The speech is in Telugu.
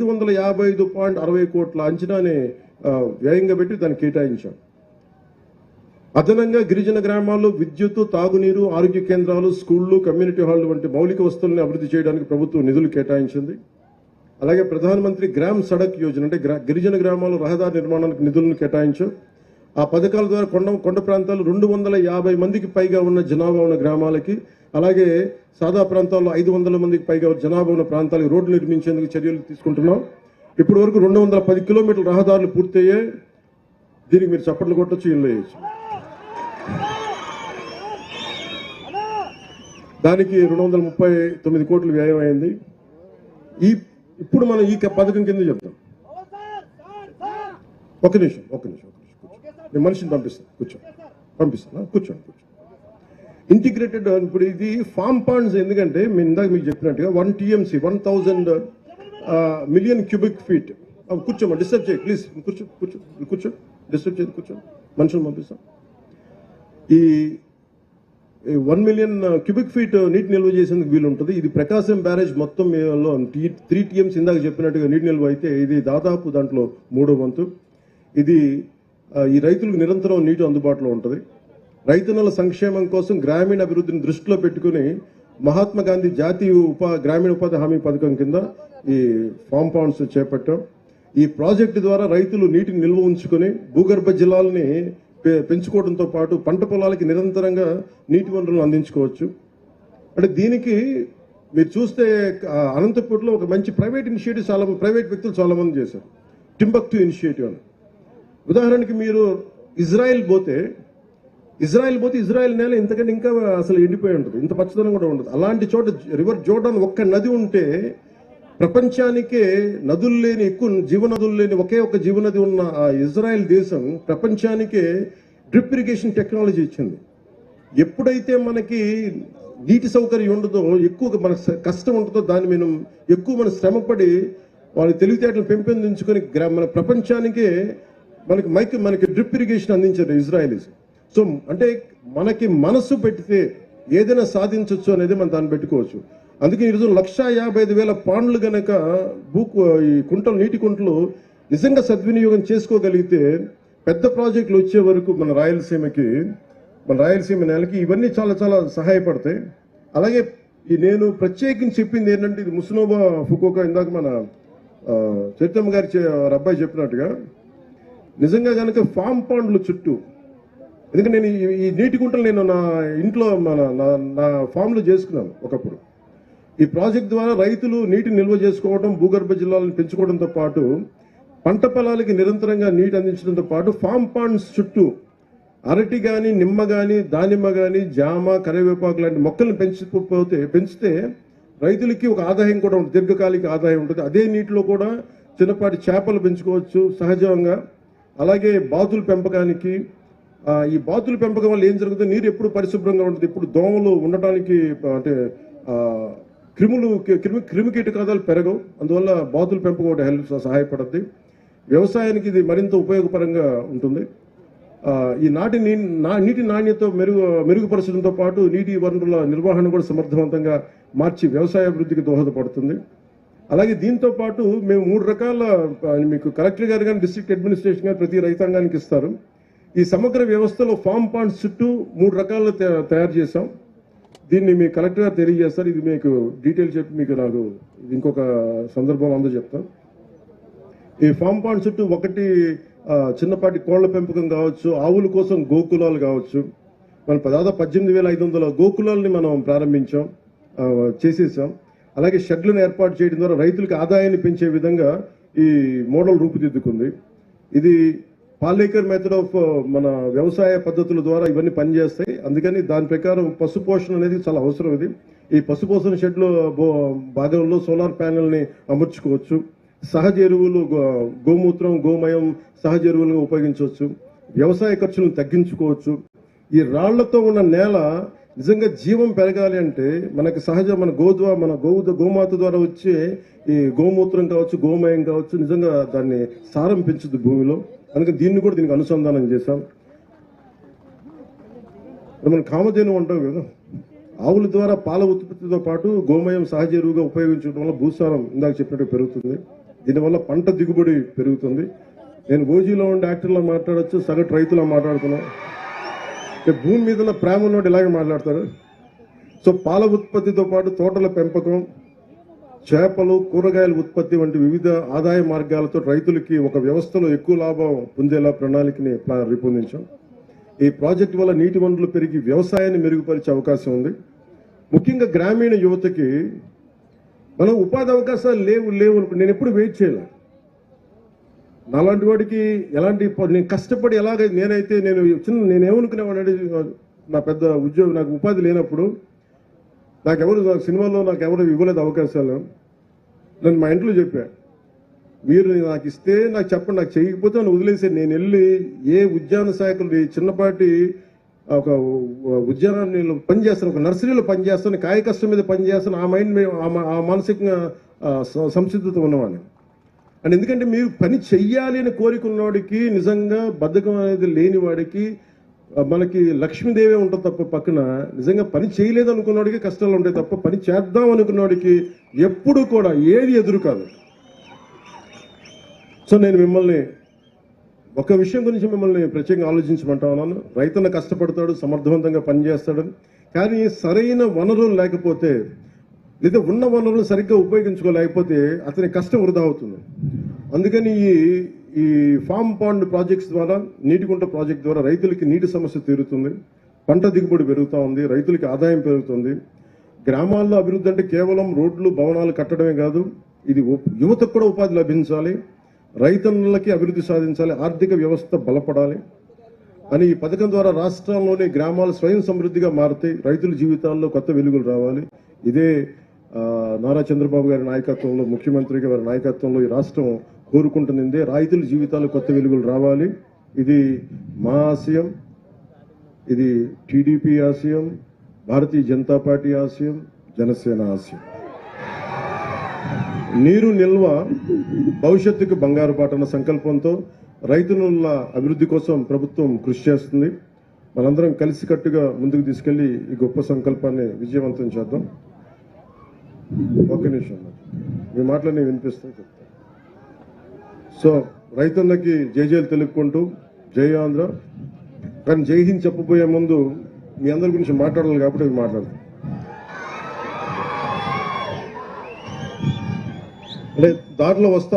555.60 కోట్ల అంచనాని వ్యయంగా పెట్టి దాన్ని కేటాయించాం. అదనంగా గిరిజన గ్రామాల్లో విద్యుత్, తాగునీరు, ఆరోగ్య కేంద్రాలు, స్కూళ్లు, కమ్యూనిటీ హాళ్లు వంటి మౌలిక వస్తువులను అభివృద్ధి చేయడానికి ప్రభుత్వం నిధులు కేటాయించింది. అలాగే ప్రధానమంత్రి గ్రామ్ సడక్ యోజన అంటే గిరిజన గ్రామాల్లో రహదారి నిర్మాణానికి నిధులను కేటాయించాం. ఆ పథకాల ద్వారా కొండ ప్రాంతాలు 250 మందికి పైగా ఉన్న జనాభా ఉన్న గ్రామాలకి, అలాగే సాదా ప్రాంతాల్లో 500 మందికి పైగా జనాభా ఉన్న ప్రాంతాలకు రోడ్లు నిర్మించేందుకు చర్యలు తీసుకుంటున్నాం. ఇప్పటి వరకు 210 కిలోమీటర్ల రహదారులు పూర్తయ్యాయి. దీనికి మీరు చప్పట్లు కొట్టొచ్చు, ఇల్లు వేయచ్చు. దానికి 239 కోట్లు వ్యయం అయింది. ఇప్పుడు మనం ఈ పథకం కింద చెప్తాం. ఒక నిమిషం నేను మనిషిని పంపిస్తాను కూర్చోండి. ఇంటిగ్రేటెడ్ ఇప్పుడు ఇది ఫామ్ పాండ్స్. ఎందుకంటే ఇందాక మీకు చెప్పినట్టుగా 1 TMC 1000 మిలియన్ క్యూబిక్ ఫీట్. కూర్చోమా, డిస్టర్బ్ చేయి ప్లీజ్. కూర్చో డిస్టర్బ్ చేయి, కూర్చో. మనుషులు పంపిస్తాం. ఈ 1 మిలియన్ క్యూబిక్ ఫీట్ నీటి నిల్వ చేసేందుకు వీలు ఉంటుంది. ఇది ప్రకాశం బ్యారేజ్ మొత్తం 3 TMC ఇందాక చెప్పినట్టుగా నీటి నిల్వ అయితే ఇది దాదాపు దాంట్లో 3వ వంతు. ఇది ఈ రైతులకు నిరంతరం నీటి అందుబాటులో ఉంటుంది. రైతన్నల సంక్షేమం కోసం గ్రామీణ అభివృద్ధిని దృష్టిలో పెట్టుకుని మహాత్మా గాంధీ జాతీయ గ్రామీణ ఉపాధి హామీ పథకం కింద ఈ ఫామ్ పాండ్స్ చేపట్టాం. ఈ ప్రాజెక్టు ద్వారా రైతులు నీటిని నిల్వ ఉంచుకొని భూగర్భ జలాల్ని పెంచుకోవడంతో పాటు పంట పొలాలకి నిరంతరంగా నీటి వనరులను అందించుకోవచ్చు. అంటే దీనికి మీరు చూస్తే అనంతపూర్లో ఒక మంచి ప్రైవేట్ ఇనిషియేటివ్ ప్రైవేట్ వ్యక్తులు చాలా మంది చేశారు. టింబక్టు ఇనిషియేటివ్ అని. ఉదాహరణకి మీరు ఇజ్రాయెల్ పోతే ఇజ్రాయెల్ నేల ఇంతకంటే ఇంకా అసలు ఎండిపోయి ఉంటుంది, ఇంత పచ్చదనం కూడా ఉండదు. అలాంటి చోట రివర్ జోర్డాన్ ఒక్క నది ఉంటే ప్రపంచానికే నదులు లేని ఎక్కువ జీవనదులు లేని ఒకే ఒక జీవనది ఉన్న ఆ ఇజ్రాయెల్ దేశం ప్రపంచానికే డ్రిప్ ఇరిగేషన్ టెక్నాలజీ ఇచ్చింది. ఎప్పుడైతే మనకి నీటి సౌకర్యం ఉండదో, ఎక్కువ మన కష్టం ఉంటుందో, దాన్ని మనం ఎక్కువ మన శ్రమపడి వాళ్ళ తెలివితేటలు పెంపొందించుకొని మన ప్రపంచానికే మనకి డ్రిప్ ఇరిగేషన్ అందించారు ఇజ్రాయలీస్. సో అంటే మనకి మనసు పెడితే ఏదైనా సాధించవచ్చు అనేది మనం దాన్ని పెట్టుకోవచ్చు. అందుకే ఈరోజు 155,000 పాండ్లు గనక ఈ నీటి కుంటలు నిజంగా సద్వినియోగం చేసుకోగలిగితే పెద్ద ప్రాజెక్టులు వచ్చే వరకు మన రాయలసీమ నేలకి ఇవన్నీ చాలా చాలా సహాయపడతాయి. అలాగే నేను ప్రత్యేకించి చెప్పింది ఏంటంటే, ఇది ముస్నోబా ఫుకోకా ఇందాక మన చైతన్య గారి అబ్బాయి చెప్పినట్టుగా నిజంగా కనుక ఫామ్ పాండ్లు చుట్టూ, ఎందుకంటే నేను ఈ నీటి కుంటలు నేను నా ఇంట్లో నా ఫామ్లో చేసుకున్నాను ఒకప్పుడు. ఈ ప్రాజెక్ట్ ద్వారా రైతులు నీటిని నిల్వ చేసుకోవడం, భూగర్భ జలాలను పెంచుకోవడంతో పాటు పంట పొలాలకి నిరంతరంగా నీటి అందించడంతో పాటు ఫామ్ పాండ్స్ చుట్టూ అరటి కానీ, నిమ్మ కానీ, దానిమ్మ కానీ, జామ, కరివేపాకు లాంటి మొక్కలను పెంచితే రైతులకి ఒక ఆదాయం కూడా ఉంటుంది, దీర్ఘకాలిక ఆదాయం ఉంటుంది. అదే నీటిలో కూడా చిన్నపాటి చేపలు పెంచుకోవచ్చు సహజంగా. అలాగే బాతుల పెంపకానికి, ఈ బాతుల పెంపకం వల్ల ఏం జరుగుతుంది, నీరు ఎప్పుడు పరిశుభ్రంగా ఉంటుంది. ఇప్పుడు దోమలు ఉండటానికి అంటే క్రిమి కీటకాలు పెరగవు. అందువల్ల బాతుల పెంపకం ఒకటి సహాయపడుతుంది. వ్యవసాయానికి ఇది మరింత ఉపయోగపరంగా ఉంటుంది. ఈ నీటి నాణ్యత మెరుగుపరచడంతో పాటు నీటి వనరుల నిర్వహణ కూడా సమర్థవంతంగా మార్చి వ్యవసాయ అభివృద్ధికి దోహదపడుతుంది. అలాగే దీంతో పాటు మేము 3 రకాల, మీకు కలెక్టర్ గారు కానీ డిస్ట్రిక్ట్ అడ్మినిస్ట్రేషన్ కానీ ప్రతి రైతాంగానికి ఇస్తారు. ఈ సమగ్ర వ్యవస్థలో ఫామ్ పాండ్స్ చుట్టూ 3 రకాలు తయారు చేశాం. దీన్ని మీ కలెక్టర్ గారు తెలియజేస్తారు. ఇది మీకు డీటెయిల్ చెప్పి మీకు నాకు ఇంకొక సందర్భం అందరూ చెప్తాను. ఈ ఫామ్ పాండ్ చుట్టూ ఒకటి చిన్నపాటి కోళ్ల పెంపకం కావచ్చు, ఆవుల కోసం గోకులాలు కావచ్చు. మనం దాదాపు 18,500 గోకులాలని మనం చేసేసాం. అలాగే షెడ్లను ఏర్పాటు చేయడం ద్వారా రైతులకు ఆదాయాన్ని పెంచే విధంగా ఈ మోడల్ రూపుదిద్దుకుంది. ఇది పాలేకర్ మెథడ్ ఆఫ్ మన వ్యవసాయ పద్ధతుల ద్వారా ఇవన్నీ పనిచేస్తాయి. అందుకని దాని ప్రకారం పశుపోషణ అనేది చాలా అవసరం. ఈ పశుపోషణ షెడ్లో భాగంలో సోలార్ ప్యానెల్ని అమర్చుకోవచ్చు. సహజ ఎరువులు, గోమూత్రం, గోమయం సహజ ఎరువులుగా ఉపయోగించవచ్చు. వ్యవసాయ ఖర్చులను తగ్గించుకోవచ్చు. ఈ రాళ్లతో ఉన్న నేల నిజంగా జీవం పెరగాలి అంటే మనకి మన గోమాత ద్వారా వచ్చే ఈ గోమూత్రం కావచ్చు, గోమయం కావచ్చు, నిజంగా దాన్ని సారం పెంచుతుంది భూమిలో. అందుకని దీనికి అనుసంధానం చేశాం. మనం కామధేను అంటాం కదా, ఆవుల ద్వారా పాల ఉత్పత్తితో పాటు గోమయం సహజ ఎరువుగా ఉపయోగించడం వల్ల భూసారం ఇందాక చెప్పినట్టు పెరుగుతుంది. దీనివల్ల పంట దిగుబడి పెరుగుతుంది. నేను ఓజీలో ఉండే యాక్టర్లా మాట్లాడచ్చు, సగటు రైతులా మాట్లాడుతున్నా. భూమి మీద ఉన్న ప్రేమ ఉన్నోడు ఇలాగే మాట్లాడతారు. సో పాల ఉత్పత్తితో పాటు తోటల పెంపకం, చేపలు, కూరగాయల ఉత్పత్తి వంటి వివిధ ఆదాయ మార్గాలతో రైతులకి ఒక వ్యవస్థలో ఎక్కువ లాభం పొందేలా ప్రణాళికని రూపొందించాం. ఈ ప్రాజెక్టు వల్ల నీటి వనరులు పెరిగి వ్యవసాయాన్ని మెరుగుపరిచే అవకాశం ఉంది. ముఖ్యంగా గ్రామీణ యువతకి మనం ఉపాధి అవకాశాలు లేవు నేను ఎప్పుడు వెయిట్ చేయలే. నాలాంటి వాడికి ఎలాంటి నేను కష్టపడి నేనేమనుకునేవాడు, నా పెద్ద ఉద్యోగం, నాకు ఉపాధి లేనప్పుడు సినిమాలో నాకు ఎవరు ఇవ్వలేదు అవకాశాలు. నేను మా ఇంట్లో చెప్పా, మీరు నాకు ఇస్తే నాకు చెప్పండి, నాకు చేయకపోతే నన్ను వదిలేసి నేను వెళ్ళి ఏ ఉద్యాన శాఖలు చిన్నపాటి ఒక ఉద్యానాన్ని పనిచేస్తాను, ఒక నర్సరీలో పనిచేస్తాను, కాయ కష్టం మీద పనిచేస్తాను, ఆ మైండ్ ఆ మానసికంగా సంసిద్ధత ఉన్నవాడిని. అండ్ ఎందుకంటే మీరు పని చెయ్యాలి అని కోరికున్నవాడికి, నిజంగా బద్ధకం అనేది లేని వాడికి మనకి లక్ష్మీదేవే ఉంటుంది తప్ప పక్కన, నిజంగా పని చేయలేదు అనుకున్నవాడికి కష్టాలు ఉంటాయి తప్ప పని చేద్దాం అనుకున్నవాడికి ఎప్పుడు కూడా ఏది ఎదురు కాదు. సో నేను మిమ్మల్ని ఒక విషయం గురించి మిమ్మల్ని ప్రత్యేకంగా ఆలోచించమంటా ఉన్నాను. రైతన్న కష్టపడతాడు, సమర్థవంతంగా పనిచేస్తాడని, కానీ సరైన వనరులు లేకపోతే, లేదా ఉన్న వనరులు సరిగ్గా ఉపయోగించుకోలేకపోతే అతని కష్టం వృధా అవుతుంది. అందుకని ఈ ఫామ్ పాండ్ ప్రాజెక్ట్స్ ద్వారా, నీటికుంట ప్రాజెక్ట్ ద్వారా రైతులకి నీటి సమస్య తీరుతుంది, పంట దిగుబడి పెరుగుతూ ఉంది, రైతులకి ఆదాయం పెరుగుతుంది. గ్రామాల్లో అభివృద్ధి అంటే కేవలం రోడ్లు, భవనాలు కట్టడమే కాదు, ఇది యువతకు కూడా ఉపాధి లభించాలి, రైతన్నలకి అభివృద్ధి సాధించాలి, ఆర్థిక వ్యవస్థ బలపడాలి అని ఈ పథకం ద్వారా రాష్ట్రంలోని గ్రామాలు స్వయం సమృద్ధిగా మారుతాయి, రైతుల జీవితాల్లో కొత్త వెలుగులు రావాలి. ఇదే నారా చంద్రబాబు గారి నాయకత్వంలో, ముఖ్యమంత్రి గారి నాయకత్వంలో ఈ రాష్ట్రం కోరుకుంటున్నదే, రైతుల జీవితాలు కొత్త వెలుగులు రావాలి. ఇది మా ఆశయం, ఇది టీడీపీ ఆశయం, భారతీయ జనతా పార్టీ ఆశయం, జనసేన ఆశయం. నీరు నిల్వ భవిష్యత్తుకు బంగారు బాటన సంకల్పంతో రైతుల అభివృద్ధి కోసం ప్రభుత్వం కృషి చేస్తుంది. మనందరం కలిసికట్టుగా ముందుకు తీసుకెళ్లి ఈ గొప్ప సంకల్పాన్ని విజయవంతం చేద్దాం. ఒక్క నిమిషం, మీ మాటలన్నీ వినిపిస్తాయి చెప్తాను. సో రైతులకి జైలు తెలుపుకుంటూ జై ఆంధ్ర. కానీ జై హింద్ చెప్పబోయే ముందు మీ అందరి గురించి మాట్లాడాలి కాబట్టి మాట్లాడతాం. అంటే దారిలో వస్తాం.